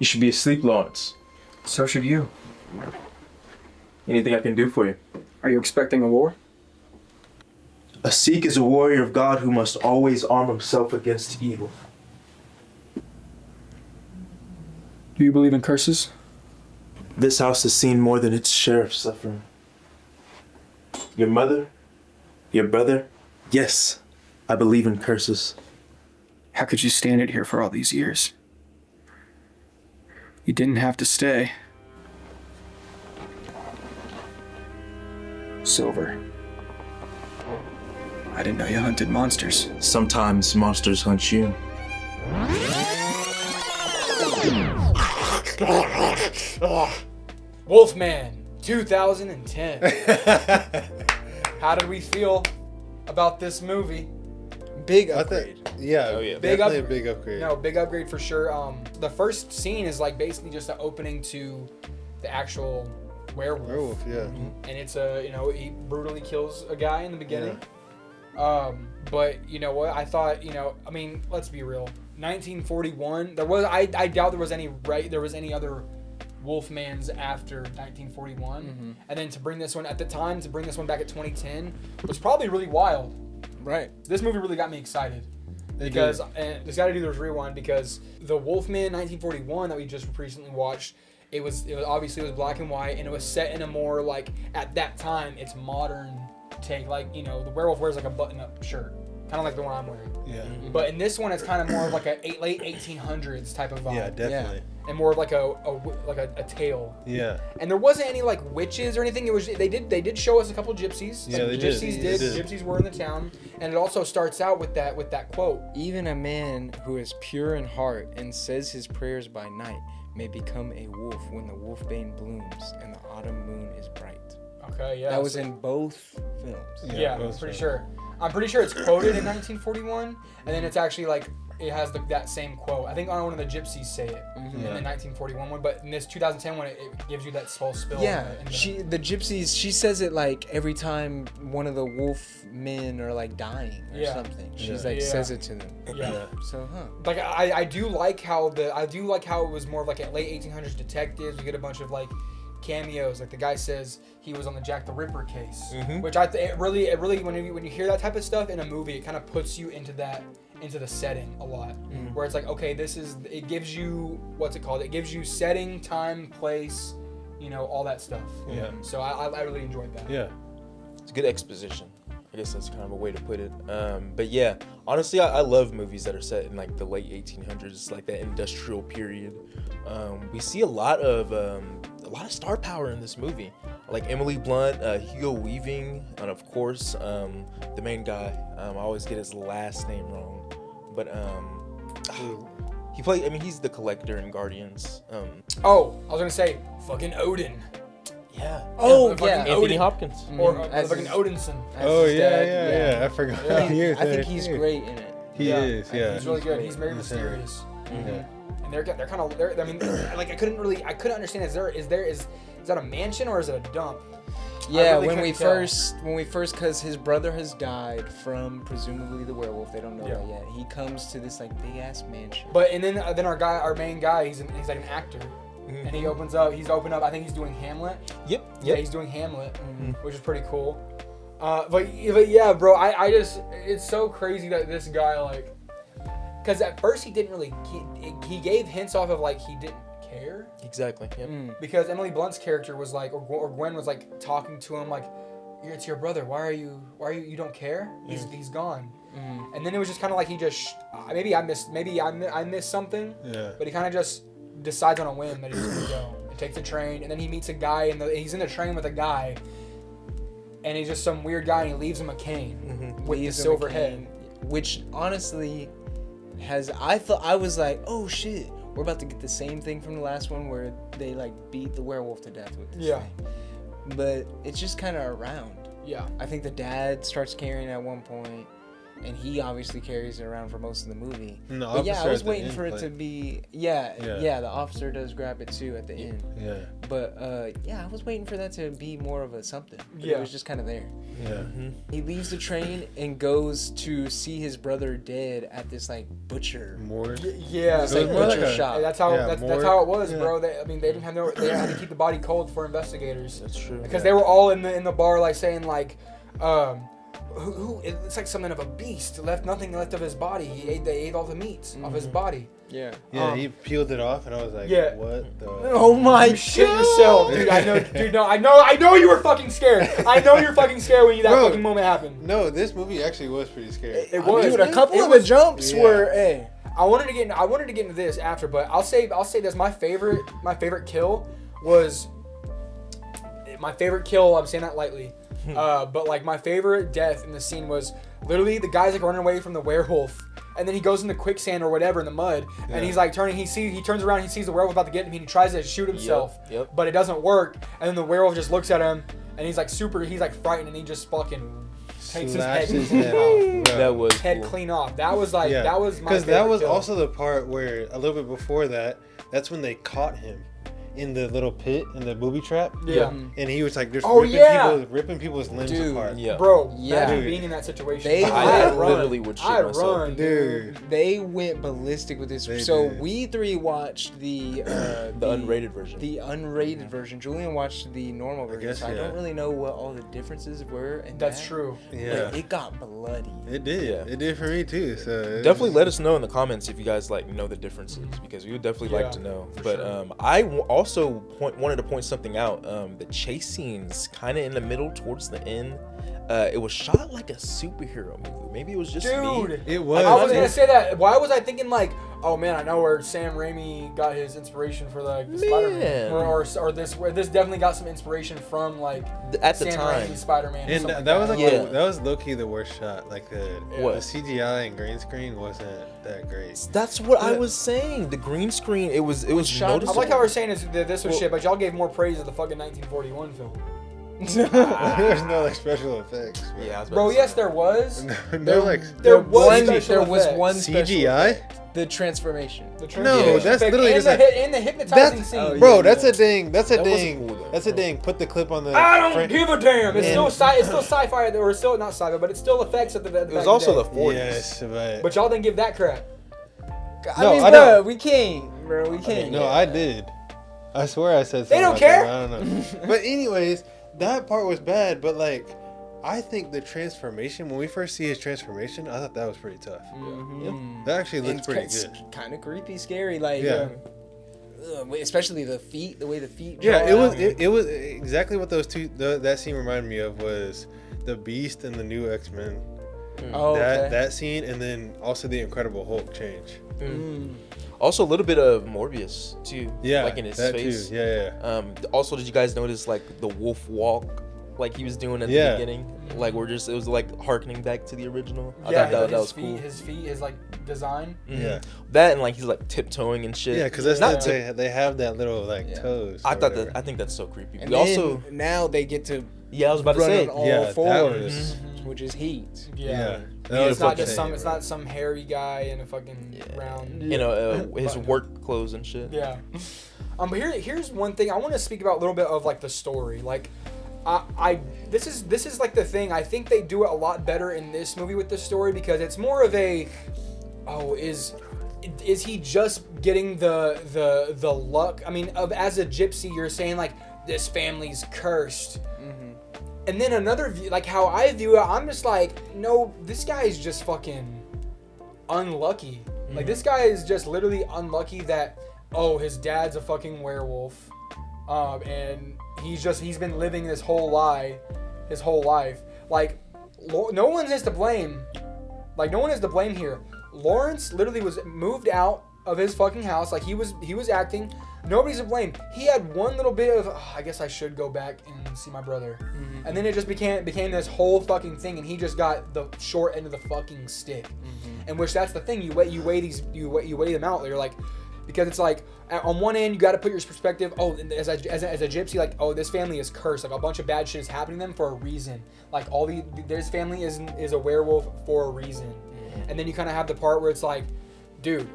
You should be asleep, Lawrence. So should you. Anything I can do for you? Are you expecting a war? A Sikh is a warrior of God who must always arm himself against evil. Do you believe in curses? This house has seen more than its share of suffering. Your mother? Your brother? Yes, I believe in curses. How could you stand it here for all these years? You didn't have to stay. Silver. I didn't know you hunted monsters. Sometimes monsters hunt you. Wolfman 2010. How did we feel about this movie? Big upgrade. Yeah, definitely a big upgrade. No, big upgrade for sure. The first scene is like basically just an opening to the actual werewolf. Yeah. And it's he brutally kills a guy in the beginning. But you know what? I thought, I mean, let's be real. 1941. I doubt there was any other Wolfmans after 1941. And then to bring this one back at 2010 was probably really wild. Right. This movie really got me excited. Because and just got to do this rewind because the Wolfman 1941 that we just recently watched, it was obviously black and white and it was set in a more like at that time it's modern take, like the werewolf wears like a button-up shirt, kind of like the one I'm wearing. Yeah. But in this one it's kind of more of like a late 1800s type of vibe. Yeah, definitely. Yeah. And more of like a tale. Yeah. And there wasn't any like witches or anything. It was they did show us a couple gypsies. Yeah, they gypsies did. Gypsies were in the town, and it also starts out with that quote. Even a man who is pure in heart and says his prayers by night may become a wolf when the wolfbane blooms and the autumn moon is bright. Okay, yeah. That was in both films. Yeah, I'm pretty sure. I'm pretty sure it's quoted in 1941, and then it's actually like it has that same quote. I think on one of the gypsies say it in the 1941 one, but in this 2010 one, it gives you that whole spill. Yeah, the gypsies. She says it like every time one of the wolf men are like dying or something. She's says it to them. Yeah. So like I do like how it was more of like a late 1800s detectives. We get a bunch of like cameos, like the guy says he was on the Jack the Ripper case, which it really when you hear that type of stuff in a movie, it kind of puts you into the setting a lot, where it's like, okay, it gives you it gives you setting, time, place, all that stuff. Yeah. So I really enjoyed that. Yeah. It's good exposition. I guess that's kind of a way to put it. But yeah, honestly, I love movies that are set in like the late 1800s, like that industrial period. We see a lot of star power in this movie, like Emily Blunt, Hugo Weaving, and of course the main guy. I always get his last name wrong, but he's the Collector in Guardians. I was gonna say fucking Odin. Yeah. Oh, fucking yeah. Anthony Odin. Hopkins. Or As fucking his- Odinson. Oh his dad, yeah. I forgot. Yeah. I think he's great in it. He is. Yeah. He's really good. great. He's very mysterious. Yeah. And they're kind of I mean, like I couldn't understand. Is that a mansion or is it a dump? Yeah, really when we couldn't first, because his brother has died from presumably the werewolf. They don't know Yeah. that yet. He comes to this like big ass mansion. But and then our main guy, he's like an actor, and he opens up. I think he's doing Hamlet. Yep. Yeah, he's doing Hamlet, which is pretty cool. But yeah, bro, I just it's so crazy that this guy like, because at first he didn't really he gave hints off of like he didn't care. Exactly. Yep. Because Emily Blunt's character was like, or Gwen was like talking to him like, it's your brother. Why are you you don't care? He's gone. And then it was just kind of like he just maybe I missed something. Yeah. But he kind of just decides on a whim that he's gonna go and take the train, and then he meets a guy and he's in the train with a guy, and he's just some weird guy and he leaves him a cane with the silver head. Which honestly I was like, oh shit, we're about to get the same thing from the last one where they like beat the werewolf to death with this thing. But it's just kind of around. Yeah. I think the dad starts carrying at one point. and he obviously carries it around for most of the movie. And the But yeah, I officer was at the waiting end, for it like- to be Yeah. the officer does grab it too at the end. Yeah. But I was waiting for that to be more of a something. But Yeah. it was just kind of there. Yeah. He leaves the train and goes to see his brother dead at this like butcher. More. Yeah. It's like more like butcher a- shop. That's how Yeah, that's more- how it was, yeah. bro. They didn't have no. They had to keep the body cold for investigators That's true. because they were all in the bar like saying like, who it's like something of a beast. Left nothing left of his body. They ate all the meat off his body. Yeah. Yeah, he peeled it off, and I was like, Yeah. what the? Oh my You shit yourself, dude. I know, dude. No, I know you were fucking scared. I know you're fucking scared when that Bro. fucking moment happened. No, this movie actually was pretty scary. It was. Dude, a couple It of the was- jumps Yeah. were, hey. I wanted to get into this after, but I'll say this. My favorite kill was my favorite kill. I'm saying that lightly, but like my favorite death in the scene was literally the guy's like running away from the werewolf, and then he goes in the quicksand or whatever in the mud, and he's like turning. He turns around. He sees the werewolf about to get him. And he tries to shoot himself, Yep. but it doesn't work. And then the werewolf just looks at him, and he's like frightened, and he just fucking takes Slashed his his head head off. Bro. That was head cool. clean off. That was like Yeah. that was my Because that favorite was kill. also the part where a little bit before that, that's when they caught him in the little pit in the booby trap. Yeah. And he was like, just Oh, yeah. ripping people's limbs Dude. apart. Yeah. Bro, Yeah. imagine Dude. being in that situation. They- I'd I run. literally would shit I'd myself. run, Dude. They went ballistic with this. They So did. we three watched the unrated version. The unrated version. Julian watched the normal version, guess, so I yeah. don't really know what all the differences were. And That's true. Yeah. But it got bloody. It did. Yeah. It did for me too. So it Definitely was- let us know in the comments if you guys like know the differences because we would definitely Yeah, like to know. for But sure. I also wanted to point something out. The chase scenes kind of in the middle towards the end. It was shot like a superhero movie. Maybe it was just me. Dude, It was. I was gonna say that. Why was I thinking like, oh man, I know where Sam Raimi got his inspiration for the Spider-Man, Man. or this definitely got some inspiration from like At the Sam time. Raimi's Spider-Man. or And something that was like Yeah. that was low key the worst shot. Like the What? CGI and green screen wasn't that great. That's what I was saying. The green screen. It was shot- I noticeable. like how we're saying that this was Well- shit, but y'all gave more praise to the fucking 1941 film. There's no like special effects. Bro. Yeah, I was about Bro, to yes, say. there was. no like There was there was special one effects. special CGI. effect. The transformation. The No, transformation that's effect literally and just in the hypnotizing That's scene. Oh, bro. yeah, That's yeah. a ding. That's a That wasn't ding. cool, though. That's a ding. Put the clip on the. I don't front- give a damn. It's And- still it's still sci-fi, or still not sci-fi, but it's still effects at the. It was also the 40s. Yes, But y'all didn't give that crap. I No, mean, I bro, don't. we can't, bro. We can't. no, I did. I swear I said something. They don't like care. that, I don't know. But anyways, that part was bad. But like, I think the transformation when we first see his transformation, I thought that was pretty tough. Mhm. That actually looks pretty It's good. kind of creepy, scary. Like, Yeah. especially the feet, the way the feet. Yeah, draw it was. out. It was exactly what those two. That scene reminded me of was the Beast and the new X-Men. Oh, okay. That scene, and then also the Incredible Hulk change. Also a little bit of Morbius too. Yeah, like in his that face. too. Yeah, yeah. Also, did you guys notice like the wolf walk, like he was doing at Yeah. the beginning? Like it was like harkening back to the original. I Yeah, thought that his was feet, cool. his feet, his like design. Mhm. Yeah. That and like he's like tiptoeing and shit. Yeah, because that's not not tip. they have that little like Yeah. toes. I or thought whatever. that. I think that's so creepy. And We then also, now they get to yeah, I was about to run say. on all Yeah, that fours, was- which is heat. Yeah, Yeah. that was It's not insane, just some. It's bro. not some hairy guy in a fucking round. You know, his Button. work clothes and shit. Yeah. But here's one thing I want to speak about a little bit of like the story. Like, this is like the thing. I think they do it a lot better in this movie with the story because it's more of a, is he just getting the luck? I mean, as a gypsy, you're saying like this family's cursed. And then another view, like how I view it, I'm just like, no, this guy is just fucking unlucky. Like this guy is just literally unlucky that, oh, his dad's a fucking werewolf, and he's been living this whole lie, his whole life. Like, no one is to blame. Like no one is to blame here. Lawrence literally was moved out of his fucking house. Like he was acting. Nobody's to blame. He had one little bit of, I guess I should go back and see my brother. And then it just became this whole fucking thing, and he just got the short end of the fucking stick. And which that's the thing, you weigh them out. You're like, because it's like on one end you got to put your perspective. Oh, as a gypsy, like, oh, this family is cursed. Like a bunch of bad shit is happening to them for a reason. Like this family is a werewolf for a reason. And then you kind of have the part where it's like, dude,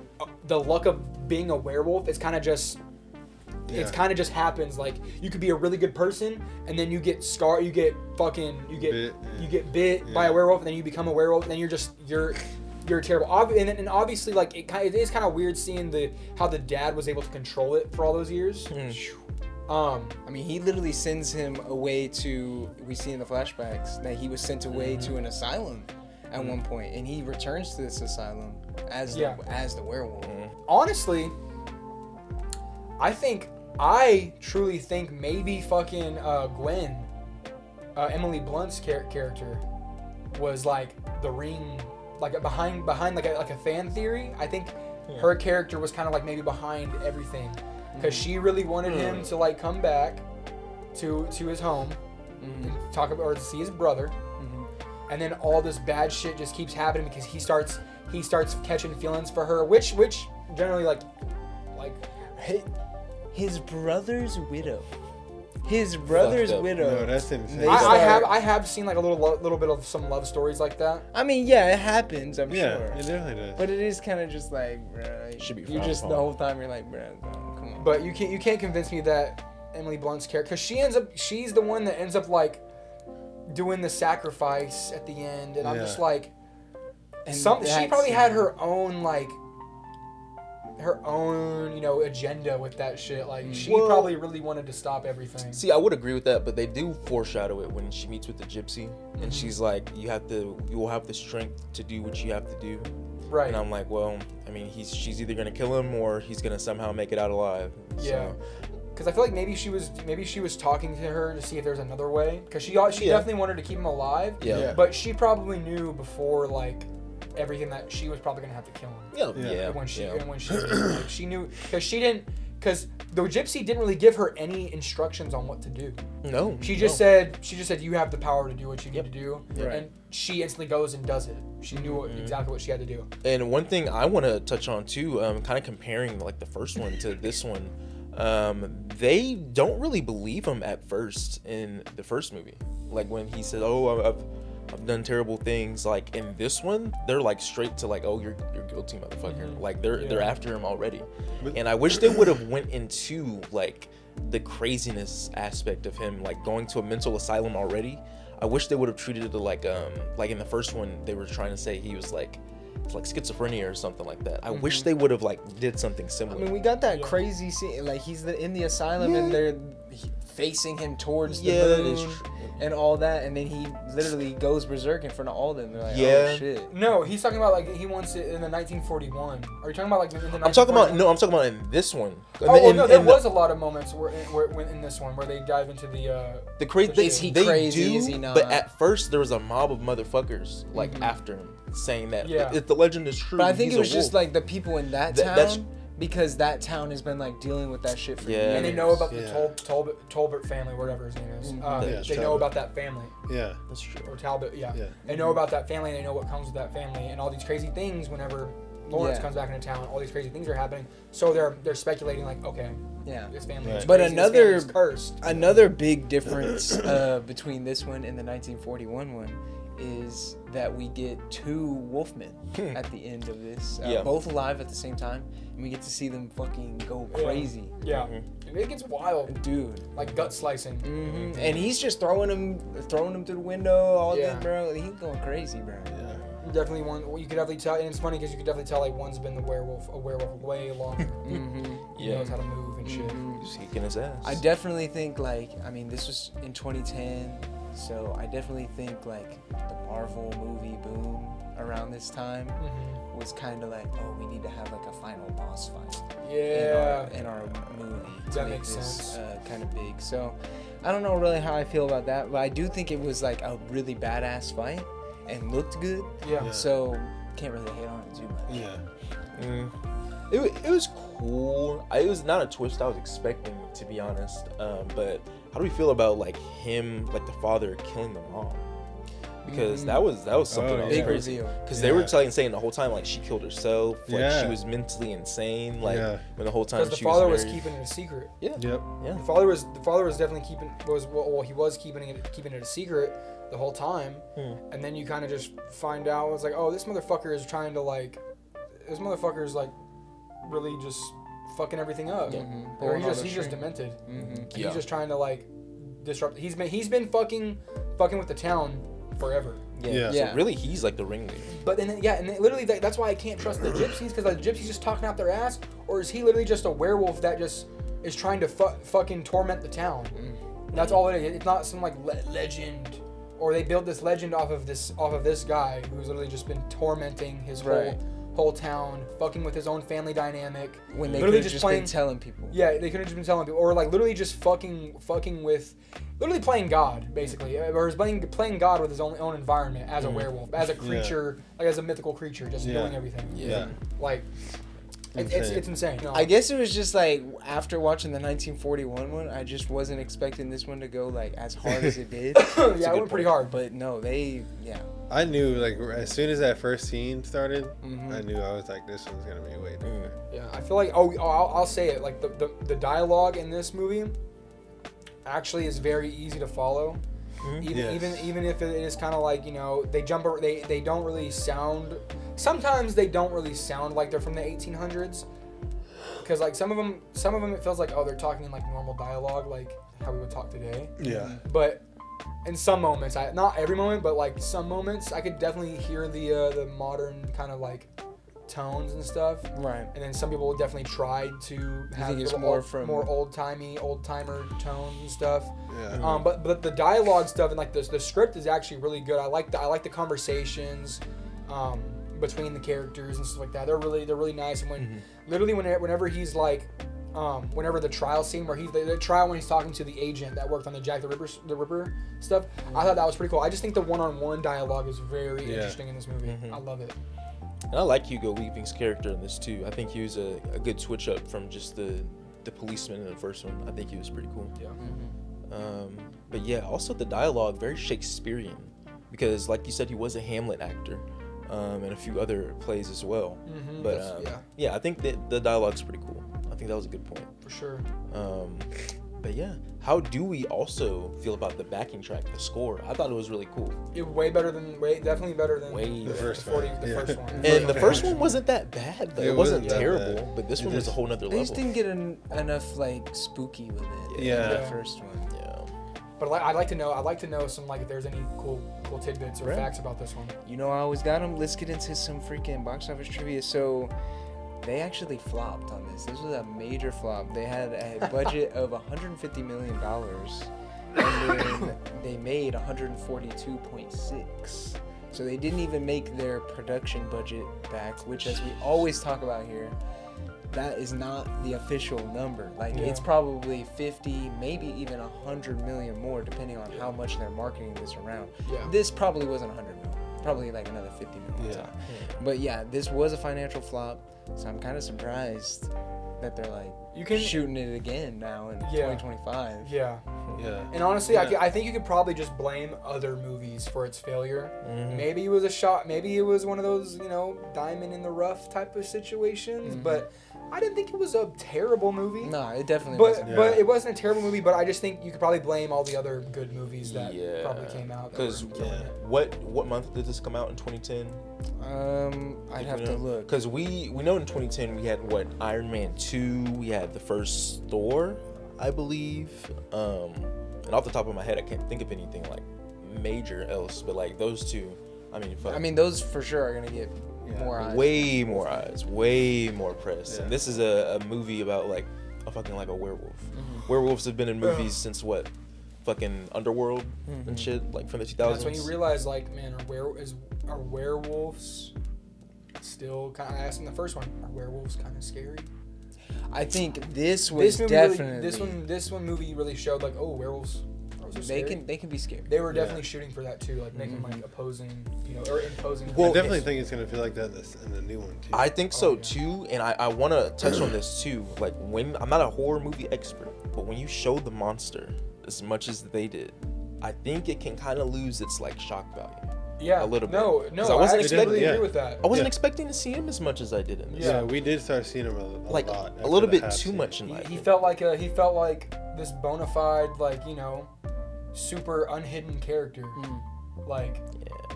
the luck of being a werewolf is kind of just. Yeah. It's kind of just happens. Like you could be a really good person, and then you get scarred. You get bit by a werewolf, and then you become a werewolf, and then you're terrible. And obviously, like it is kind of weird seeing how the dad was able to control it for all those years. I mean, he literally sends him away to. We see in the flashbacks that he was sent away to an asylum at one point, and he returns to this asylum as the werewolf. Honestly, I truly think maybe fucking Gwen, Emily Blunt's character, was like the ring, like behind like a fan theory. I think her character was kind of like maybe behind everything, because she really wanted him to like come back to his home, and talk about or to see his brother, and then all this bad shit just keeps happening because he starts catching feelings for her, which generally like. His brother's widow. His brother's widow. No, that's insane. I have seen like a little bit of some love stories like that. I mean, yeah, it happens. I'm Yeah, sure. it definitely does. But it is kind of just like, bro. Should be You frowned just the upon. whole time you're like, bro, come on. But you can't convince me that Emily Blunt's character, because she's the one that ends up like doing the sacrifice at the end, and I'm just like, And she probably had her own agenda with that shit. Like she probably really wanted to stop everything. See, I would agree with that, but they do foreshadow it when she meets with the gypsy, and she's like, you will have the strength to do what you have to do. Right. And I'm like, well, I mean, she's either gonna kill him or he's gonna somehow make it out alive. Yeah. So, Because I feel like maybe she was talking to her to see if there's another way. Because she definitely wanted to keep him alive. Yeah. But she probably knew before like everything that she was probably gonna have to kill him. Yeah. When she knew, because the gypsy didn't really give her any instructions on what to do. No. She just said you have the power to do what you need to do, Right. and she instantly goes and does it. She knew exactly what she had to do. And one thing I want to touch on too, kind of comparing like the first one to this one, they don't really believe him at first in the first movie. Like when he said, "Oh, I've done terrible things." Like in this one, they're like straight to like, "Oh, you're guilty, motherfucker." Like they're after him already. And I wish they would have went into like the craziness aspect of him, like going to a mental asylum already. I wish they would have treated it like in the first one they were trying to say he was like schizophrenia or something like that. I wish they would have like did something I similar. mean, we got that crazy scene. Like he's in the asylum and they're facing him towards the moon and all that, and then he literally goes berserk in front of all of them. They're like, oh shit. No, he's talking about like he wants it in the 1941. Are you talking about like in the? I'm talking about in this one. There was a lot of moments where in this one where they dive into the crazy. Is he crazy? Is he not? But at first there was a mob of motherfuckers like after him, saying that if the legend is true. But I think he's it was a just wolf. like the people in that that's- town, because that town has been like dealing with that shit for years. and they know about the Tolbert family, whatever his name is. They know about that family. Yeah. That's true. Or Talbot, They know about that family, and they know what comes with that family, and all these crazy things whenever Lawrence comes back into town, all these crazy things are happening. So they're speculating like, okay, this family is But crazy, this family is cursed. Another big difference between this one and the 1941 one is that we get two wolfmen at the end of this, both alive at the same time, and we get to see them fucking go crazy. Yeah, and it gets wild, dude. Like gut slicing. And he's just throwing them through the window, all this, bro. He's going crazy, bro. Definitely one. You could definitely tell, and it's funny because you could definitely tell like one's been a werewolf way longer. He knows how to move and shit. He's kicking his ass. I definitely think this was in 2010. So I definitely think like the Marvel movie boom around this time was kind of like, oh, we need to have like a final boss fight in our movie to That make makes this sense. kind of big. So I don't know really how I feel about that, but I do think it was like a really badass fight and looked good. Yeah. So can't really hate on it too much. Yeah. It was cool. It was not a twist I was expecting, to be honest. But how do we feel about like him, like the father, killing the mom? because that was something Oh, that was yeah. Big crazy. reveal. Because they were saying the whole time like she killed herself, like Yeah. she was mentally insane, like Yeah. when the whole time Because the she father was was married. keeping it a secret. Yeah, Yep. yeah. The father was definitely keeping keeping it a secret the whole time, and then you kind of just find out it's like, oh, this motherfucker is trying to like, this motherfucker is like, really just fucking everything up, or he's just demented. And Yeah. he's just trying to like disrupt. He's been fucking with the town forever. Yeah. So really, he's like the ringleader. But then literally that's why I can't trust the gypsies, because the gypsies just talking out their ass, or is he literally just a werewolf that just is trying to fucking torment the town? That's all it is. It's not some like legend, or they build this legend off of this guy who's literally just been tormenting his whole town, fucking with his own family dynamic. When they literally could have just been telling people. Yeah, they could have just been telling people, or like literally just fucking with, literally playing God basically, or is playing God with his own environment as a werewolf, as a creature, like as a mythical creature, just doing everything. Yeah. Like, it's insane. No. I guess it was just like after watching the 1941 one, I just wasn't expecting this one to go like as hard as it did. Yeah, it went pretty hard. But no, I knew like as soon as that first scene started, I knew I was like, this one's gonna be way different. Yeah, I feel like I'll say it, like the dialogue in this movie actually is very easy to follow. Even if it is kind of like, you know, they don't really sound, sometimes they don't really sound like they're from the 1800s, because like some of them it feels like, oh, they're talking in like normal dialogue, like how we would talk today. Yeah. But in some moments, not every moment, but like some moments, I could definitely hear the modern kind of like tones and stuff. Right. And then some people will definitely try to have it's more more old timer tones and stuff. Yeah. But the dialogue stuff and like the script is actually really good. I like the conversations between the characters and stuff like that. They're really nice. And when whenever he's like, whenever the trial scene where the trial when he's talking to the agent that worked on the Jack the Ripper stuff, I thought that was pretty cool. I just think the one-on-one dialogue is very interesting in this movie. I love it. And I like Hugo Weaving's character in this too. I think he was a good switch up from just the policeman in the first one. I think he was pretty cool. Yeah. But yeah, also the dialogue, very Shakespearean, because like you said, he was a Hamlet actor, and a few other plays as well. But I think that the dialogue's pretty cool. I think that was a good point. For sure. But yeah, how do we also feel about the backing track, the score? I thought it was really cool. Definitely better than The first one. first one. And the first one wasn't that bad, though. It wasn't wasn't that terrible, bad. but this It one was a just- whole nother They just level. didn't get enough like spooky with it. Yeah. The first one. Yeah. But like, I'd like to know some, like, if there's any cool tidbits or facts about this one. You know, I always got them. Let's get into some freaking box office trivia. So, they actually flopped on this. This was a major flop. They had a budget of $150 million, and then they made 142.6. So they didn't even make their production budget back, which, as we always talk about here, that is not the official number. Like, it's probably 50, maybe even 100 million more, depending on how much they're marketing this around. Yeah. This probably wasn't 100 million. Probably like another 50 million. Yeah. But yeah, this was a financial flop, so I'm kind of surprised that they're like shooting it again now in 2025. Yeah. Yeah. And honestly, I think you could probably just blame other movies for its failure. Maybe it was a shot. Maybe it was one of those, you know, diamond in the rough type of situations. But I didn't think it was a terrible movie. No, it definitely But wasn't. but it wasn't a terrible movie. But I just think you could probably blame all the other good movies that probably came out. Because what month did this come out in 2010? I'd have to look. Because we know in 2010 we had Iron Man 2, we had the first Thor, I believe. And off the top of my head, I can't think of anything like major else, but like those two, I mean, fuck. I mean, those for sure are gonna get more eyes. Way more eyes, way more press. And this is a movie about like a fucking like a werewolf. Werewolves have been in movies since what? Fucking Underworld and shit, like from the 2000s. That's when you realize, like, man, are werewolves still kind of? I asked in the first one, are werewolves kind of scary? I think this was movie definitely this one movie really showed, like, oh, werewolves are scary. they can be scary. They were definitely shooting for that too, like making like opposing, you know, or imposing. I definitely think it's gonna feel like that in the new one too. I think so too, and I want to touch on this too. Like, when I'm not a horror movie expert, but when you show the monster as much as they did, I think it can kind of lose its like shock value. Yeah. a little bit. No, 'Cause I wasn't actually expecting. yeah. agree with that. I wasn't Yeah. expecting to see him as much as I did in this. Yeah, we did start seeing him a Like lot. a little after the bit half too scene. much in my He opinion. felt like this bona fide, like, you know, super unhidden character. Like,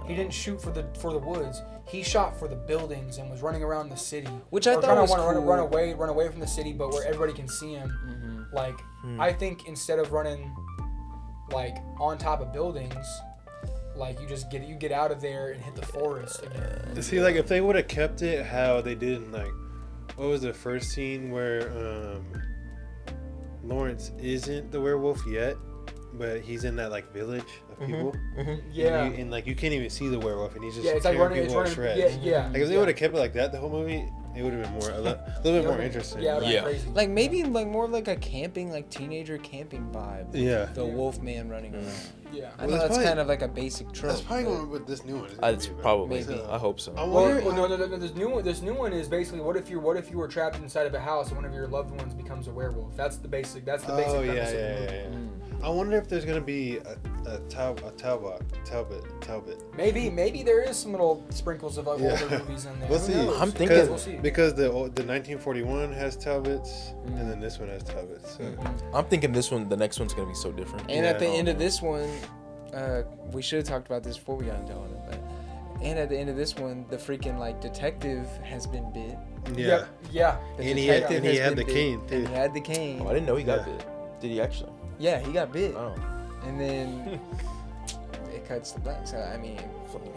he didn't shoot for the woods. He shot for the buildings and was running around the city. Which I Or thought trying was to cool. run away from the city, but where everybody can see him. Like, I think instead of running like on top of buildings, like you get out of there and hit the forest again. See, like if they would have kept it how they did in like, what was the first scene where Lawrence isn't the werewolf yet, but he's in that like village of people. Yeah. And like you can't even see the werewolf, and he's just Yeah, it's like tearing running. It's people to running. shreds. Yeah. Like if they would have kept it like that the whole movie, it would have been more a little bit more interesting. Yeah, Yeah. crazy. Like maybe like more like a camping, like teenager camping vibe. Yeah. The wolf man running around. Yeah. I Well, know that's that's probably- kind of like a basic trope. That's probably but- going with this new one. It's gonna It's be about. probably. Maybe. I hope so. I Well, wonder. no. This new one is basically what if you were trapped inside of a house and one of your loved ones becomes a werewolf. That's the basic. That's the basic Oh premise yeah, of the yeah, movie. yeah, yeah. I wonder if there's gonna be a Talbot. Maybe there is some little sprinkles of Yeah. older movies in there. We'll Who see. knows? I'm thinking- We'll see. Because the 1941 has Talbots, and then this one has Talbots. So. I'm thinking the next one's gonna be so different. And at the Yeah. end of this one, we should have talked about this before we got into it, but and at the end of this one, the freaking like detective has been bit. Yeah. Yeah. The And he detective had has the been bit, cane, too. And he had the cane. Oh, I didn't know he got Yeah. bit. Did he actually? Yeah, he got bit. Oh. And then it cuts the black. So I mean,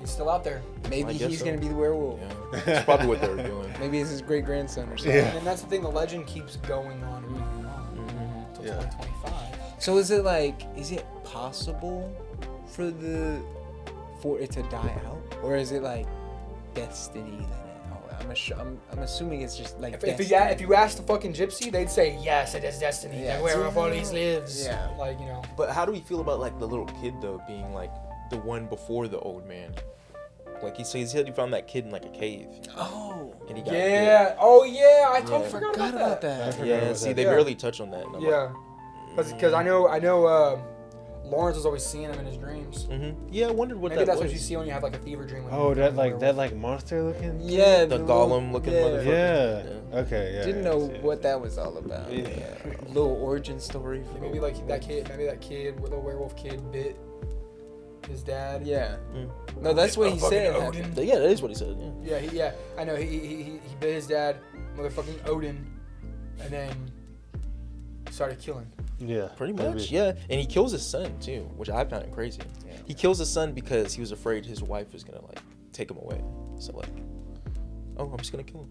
He's still out there. maybe I guess he's so. gonna be the werewolf. Yeah. That's probably what they were doing. Maybe it's his great grandson or something. Yeah. And that's the thing. The legend keeps going on and on until Yeah. 2025. So is it possible for it to die out, or is it like destiny? I'm assuming it's just like If you ask the fucking gypsy, they'd say yes, it is destiny. Yeah, Like werewolf always lives. Yeah. Like, you know. But how do we feel about like the little kid though being like the one before the old man? Like he said he found that kid in like a cave Oh, and he got Yeah. Oh yeah. I totally Yeah. forgot forgot about I that. bit. forgot Yeah, about see that. they Yeah. barely touch on that. And I'm Yeah. Because I know Lawrence was always seeing him in his dreams. Yeah, I wondered what Maybe that that's was. what you see when you have like a fever dream. when Oh, you that become a like werewolf. monster looking. Yeah, The little- Gollum looking yeah. motherfucker. Yeah. Okay. Yeah. Didn't know yeah. what that was all about. Yeah. Little origin story. For Maybe like that kid, the werewolf kid bit his dad. Yeah. No, that's what he Fucking said. Odin. happened. Yeah, that is what he said. Yeah. Yeah, I know. He bit his dad, motherfucking Odin, and then started killing. Yeah. Pretty maybe. much, yeah. And he kills his son too, which I found crazy. Yeah. He kills his son because he was afraid his wife was gonna like take him away. So like, oh, I'm just gonna kill him.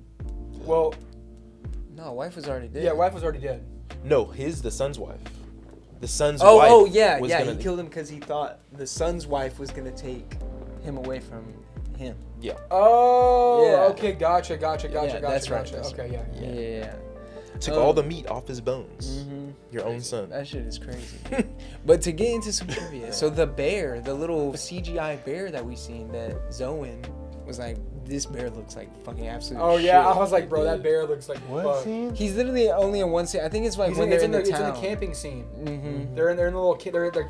Well, No, wife was already dead. yeah, wife was already dead. No, the son's wife. The son's Oh, wife. oh yeah, was yeah. gonna- He killed him because he thought the son's wife was gonna take him away from him. Yeah. Oh, Yeah. okay, gotcha. that's right, Gotcha. that's Okay, yeah. Yeah. Took Oh. all the meat off his bones. Mm-hmm. Your own son. That shit is crazy. But to get into some trivia, so the bear, the little CGI bear that we seen, that Zoan was like, this bear looks like fucking absolute Oh yeah, shit. I was like, bro, that bear looks like What fuck. scene? He's literally only in one scene. I think it's like He's when in, they're it's in the it's in town. the camping scene. Mm-hmm. They're in the little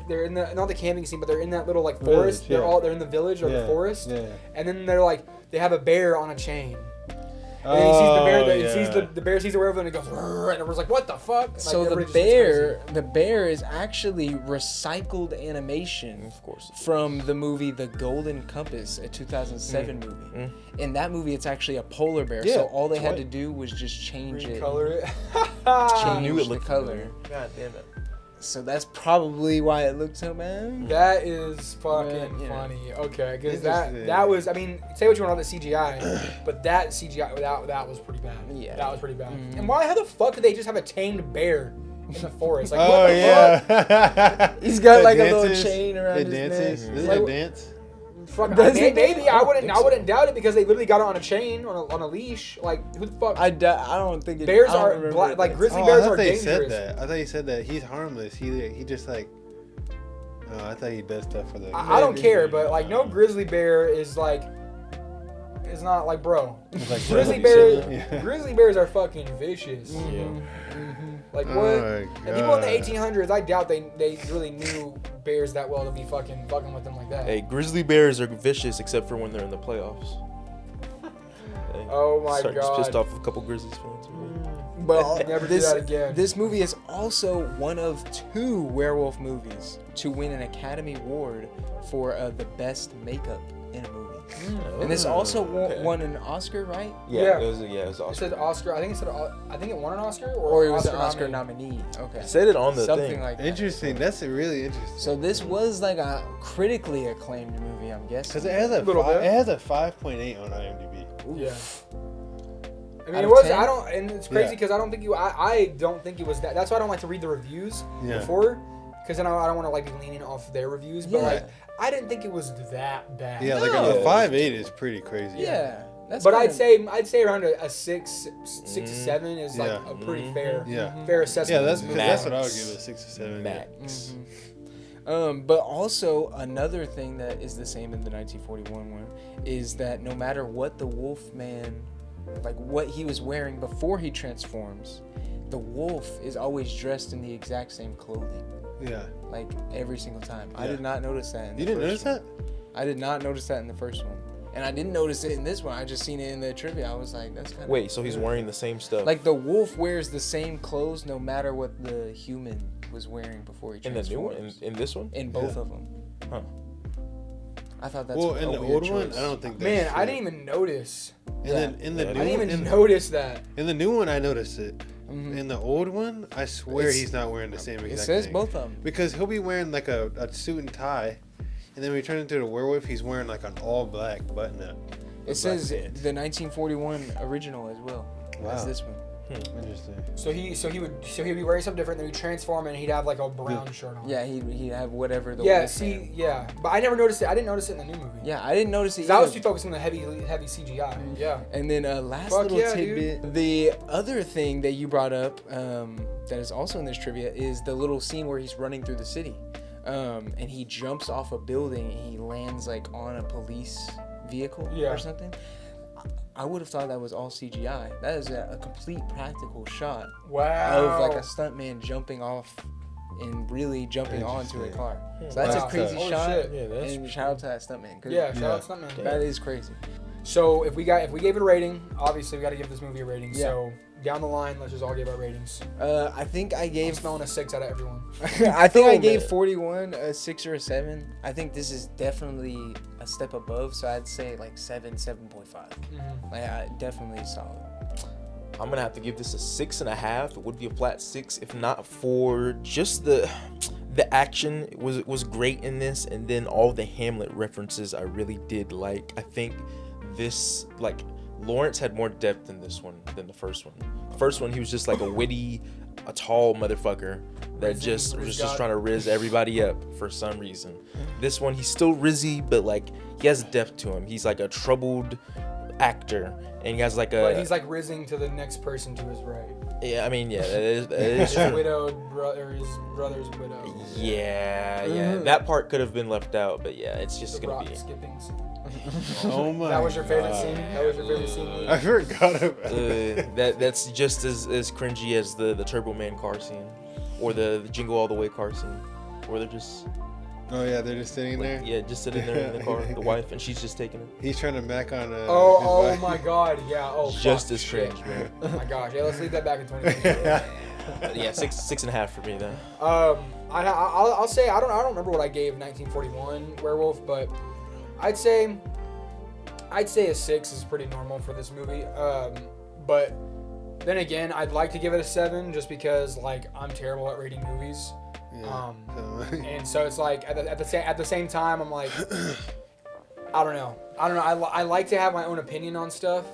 they're in the not the camping scene, but they're in that little like forest. Village, yeah. They're in the village or the Yeah, forest, yeah. and then they're like they have a bear on a chain. And Oh, he sees the bear. He yeah. sees the bear sees the werewolf and it goes, "Rrrr," and everyone's like, "What the fuck?" Like, So the everybody just goes bear is actually recycled animation Of course. from the movie The Golden Compass, a 2007 movie. In that movie, it's actually a polar bear. Yeah, So all they it's had white. to do was just change crazy. it, Color it. change knew it the looked color. familiar. God damn it. So that's probably why it looked so bad. That is fucking Yeah. funny. Okay, because Interesting. that was. I mean, say what you want about the CGI, but that CGI that was pretty bad. Yeah. that was pretty bad. Mhm. And why? How the fuck did they just have a tamed bear in the forest? Like, Oh what the fuck? yeah. He's got It like a little dances. chain around It his dances. neck. Is Like- it a dance? Fuck, Does it? maybe I wouldn't. think I so. wouldn't doubt it because they literally got it on a chain, on a leash. Like, who the fuck? I don't think it, Bears I don't are remember black, it like dancing. grizzly Oh, bears I are thought they dangerous. said that. I thought he said that he's harmless. He just like. Oh, I thought he does stuff for the. I don't care, but like no grizzly bear is like. It's not like, bro. It's like Grizzly Bro. bears. Yeah. Grizzly bears are fucking vicious. Yeah. Like Oh what? my And people in the God. 1800s, I doubt they really knew bears that well to be fucking with them like that. Hey, grizzly bears are vicious except for when they're in the playoffs. Hey, Oh my Just God. pissed off a couple Grizzlies fans. But I'll never do that again. This movie is also one of 2 werewolf movies to win an Academy Award for the best makeup in a movie. And this also won an Oscar, right? Yeah. It was It Oscar. said Oscar. I think it won an Oscar Or it was an Oscar nominee. Okay. It said it on the Something thing. like that. Interesting. That's really interesting. So this was like a critically acclaimed movie, I'm guessing. Because it has a Little bit. it has a 5.8 on IMDb. Yeah. I mean, Out it of was. 10? I don't, and it's crazy Yeah. because I don't think you. I don't think it was that. That's why I don't like to read the reviews Yeah. before, because then I don't want to like be leaning off their reviews. But Yeah. like, I didn't think it was that bad. Yeah, like No. a 5.8 is pretty crazy. Yeah. That's But kinda- I'd say around a 6 to 7 is like Yeah. a pretty fair Yeah. fair assessment. Yeah, that's of because the that's movie. what I would give it, 6 or 7. Yeah. Max. But also another thing that is the same in the 1941 one is that no matter what the wolf man, like what he was wearing before he transforms, the wolf is always dressed in the exact same clothing, Yeah. like every single time. I Yeah. did not notice that. In the You didn't first notice one. that? I did not notice that in the first one, and I didn't notice it in this one. I just seen it in the trivia. I was like, that's kind of Wait, so he's wearing the same stuff like the wolf wears the same clothes no matter what the human was wearing before he in the transforms. new one? In this one? In both Yeah. of them. Huh. I thought that's Well, a in the weird old one, choice. I don't think that's Man, I true. didn't even notice. And then in the Yeah, I new I didn't one, even notice that. in the new one, I noticed it. Mhm. In the old one, I swear It's- he's not wearing the same exact It says thing. both of them. Because he'll be wearing like a suit and tie, and then when he turns into the werewolf, he's wearing like an all black button up. It says the 1941 original as well as Wow. this one. Interesting. So he'd be wearing something different. Then he'd transform and he'd have like a brown shirt on. Yeah, he have whatever the Yeah. wolf See. man. Yeah. But I never noticed it. I didn't notice it in the new movie. Yeah, I didn't notice it. 'Cause I was either. too focused on the heavy CGI. Yeah. And then last Fuck little yeah, tidbit. The other thing that you brought up that is also in this trivia is the little scene where he's running through the city. And he jumps off a building and he lands like on a police vehicle Yeah. or something. I would have thought that was all CGI. That is a complete practical shot Wow. of like a stuntman jumping off and really jumping onto a Interesting. car. So that's Wow. a crazy Holy shot. shit. Yeah, that's And shout out to that stuntman. 'cause Yeah. Shout out to Stuntman. That is crazy. So if we gave it a rating, obviously we got to give this movie a rating. Yeah. So down the line, let's just all give our ratings. I think I I'm gave smelling a 6 out of everyone. I think I Oh, gave man. 41 a 6 or a 7. I think this is definitely a step above, so I'd say like 7.5. Like definitely solid. I'm gonna have to give this a 6.5. It would be a flat 6 if not for just the action was great in this, and then all the Hamlet references I really did like. I think this Lawrence had more depth in this one than the first one. The first one he was just like a tall motherfucker that Rizzing, was Riz just God. trying to riz everybody up for some reason. This one he's still rizzy, but like he has depth to him. He's like a troubled actor, and he has like But a he's like rizzing to the next person to his right. yeah. I mean yeah, that is His true. widowed brother, his brother's widow. Yeah, that part could have been left out, but yeah, it's just The gonna rock be. skipping. Oh my. That was your favorite God. scene. That was your favorite scene. I forgot about that. That's just as cringy as the Turbo Man car scene, or the Jingle All the Way car scene, where they're just Oh yeah, they're just sitting there. yeah, just sitting there in the car, the wife, and she's just taking it. He's trying to mac on. Oh his wife. my god, yeah. Oh, Just fuck, as shit. cringe, man. Oh my gosh, yeah. Let's leave that back in 2020. Yeah, 6.5 for me then. I'll say I don't remember what I gave 1941 Werewolf, but I'd say a 6 is pretty normal for this movie. But then again, I'd like to give it a 7 just because like I'm terrible at rating movies. Yeah. And so it's like at the same time I'm like I don't know. I like to have my own opinion on stuff,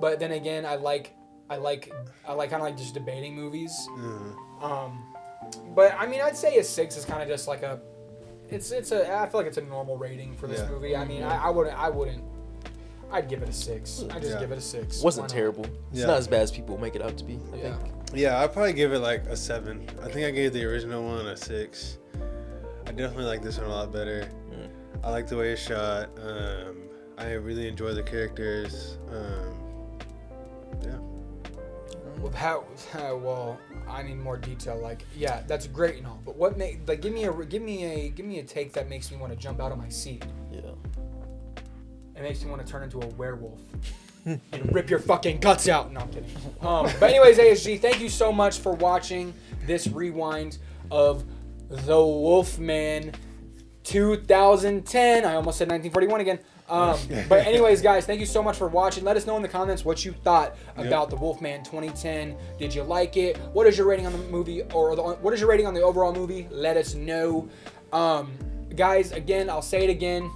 but then again I like kind of like just debating movies. But I mean I'd say a 6 is kind of just like I feel like it's a normal rating for this Yeah. movie. I mean I'd give it a 6. I just give it a 6. Wasn't Why not? terrible. It's Yeah. not as bad as people make it out to be. I Yeah. think. Yeah, I'd probably give it like a 7. I think I gave the original one a 6. I definitely like this one a lot better. I like the way it's shot. I really enjoy the characters. Yeah. How? Well, I need more detail. Like, yeah, that's great and all, but what make like give me a take that makes me want to jump out of my seat. Yeah. It makes me want to turn into a werewolf and rip your fucking guts out. No, I'm kidding. But anyways, ASG, thank you so much for watching this rewind of The Wolfman 2010. I almost said 1941 again. But anyways, guys, thank you so much for watching. Let us know in the comments what you thought about The Wolfman 2010. Did you like it? What is your rating on the movie, or what is your rating on the overall movie? Let us know. Guys, again, I'll say it again.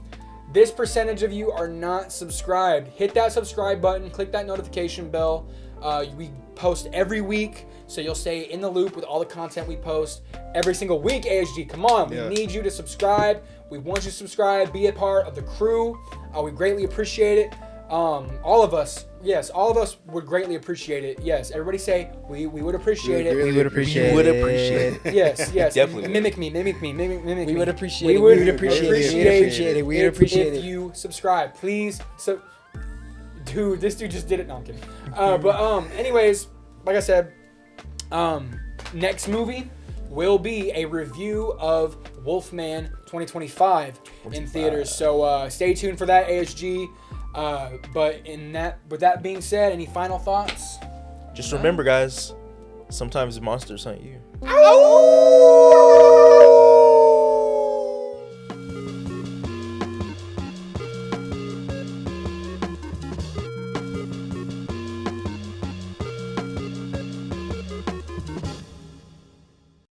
This percentage of you are not subscribed. Hit that subscribe button. Click that notification bell. We post every week, so you'll stay in the loop with all the content we post every single week. ASG, come on. We need you to subscribe. We want you to subscribe. Be a part of the crew. We greatly appreciate it. All of us, yes, all of us would greatly appreciate it. Yes, everybody say, we would appreciate it. We would appreciate You would it. appreciate it. Yes, yes. Definitely. Mimic me. We would appreciate We it. would We would appreciate it. We would appreciate if it. you subscribe, please. So, dude, this dude just did it. No, I'm kidding. Anyways, like I said, next movie will be a review of Wolfman 2025 in theaters. So stay tuned for that, ASG. But with that being said, any final thoughts? Just remember, guys, sometimes the monsters hunt you. Ow!